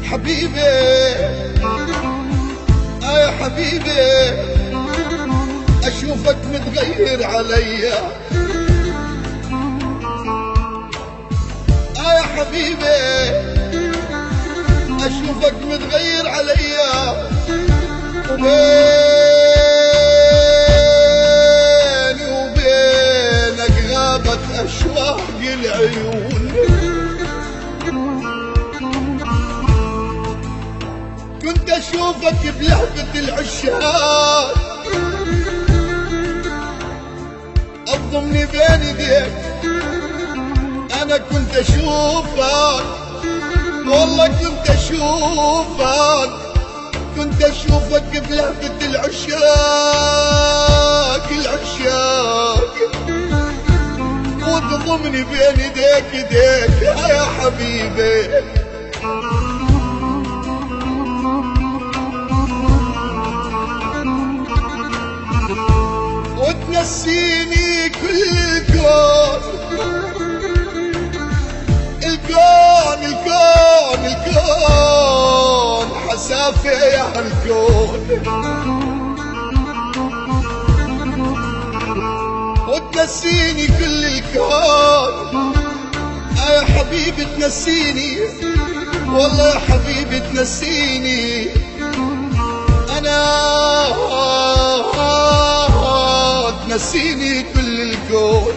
حبيبي يا حبيبي اشوفك متغير عليا يا حبيبي اشوفك متغير عليا وبيني وبينك غابت اشواق العيون كنت اشوفك بلهفة العشاق اضمني بين ايديك انا كنت اشوفك والله كنت اشوفك بلهفة العشاق وتضمني بين ايديك يا حبيبي وتنسيني كل الكون حسافة يا هالكون وتنسيني كل الكون يا حبيبي تنسيني والله يا حبيبي تنسيني أنا تنسيني كل الكون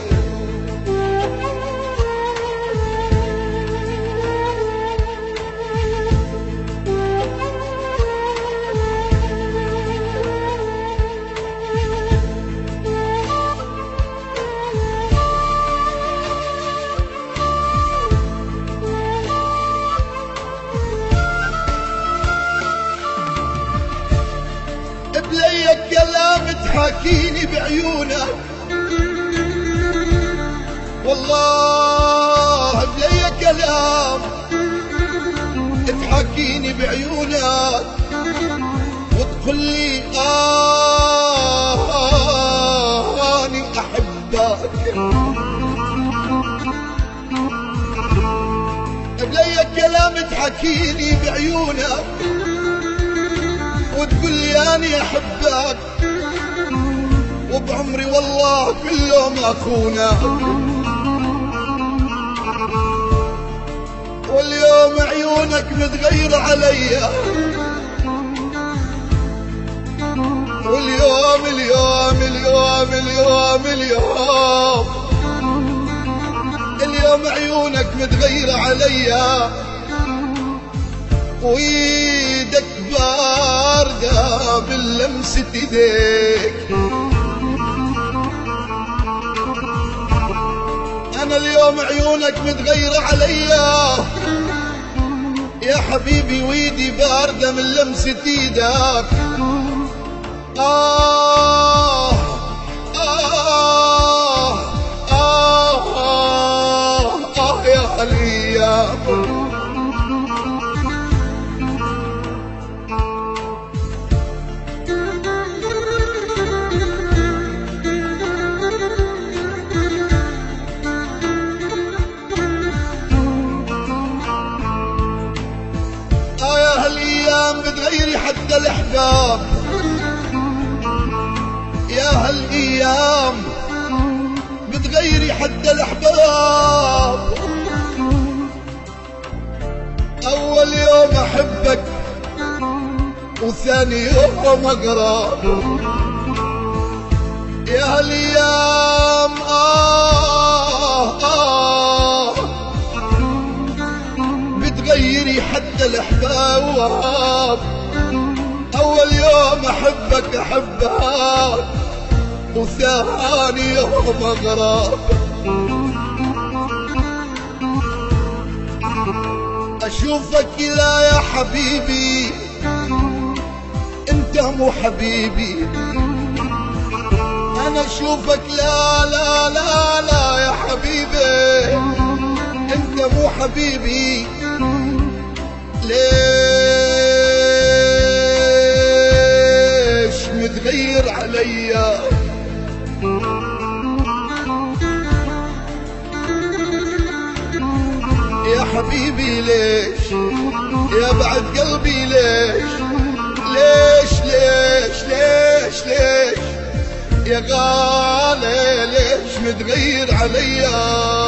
بلي كلام تحاكيني بعيونك والله بلي كلام تحاكيني بعيونك وتقول لي أني أحبك بلي كلام تحاكيني بعيونك وتقول لي أني أحبك وبعمري والله كل يوم أخونك واليوم عيونك متغيرة عليا واليوم اليوم اليوم اليوم اليوم اليوم عيونك متغيرة عليا وإيدك باردة باللمسة ايديك أنا اليوم عيونك متغيرة عليا يا حبيبي وإيدي باردة من لمسة ايدك آه آه آه آه آه يا هالأيام بتغيري حتى الأحباب يا هالأيام بتغيري حتى الأحباب أول يوم أحبك وثاني يوم أقرب يا هالأيام بتغيري حتى الأحباب أول يوم أحبك وثاني يوم اغراب. اشوفك لا يا حبيبي انت مو حبيبي، انا اشوفك لا لا لا لا يا حبيبي انت مو حبيبي. ليش متغير عليا؟ يا حبيبي ليش؟ يا بعد قلبي ليش؟ ليش ليش ليش ليش يا غالي ليش متغير عليا؟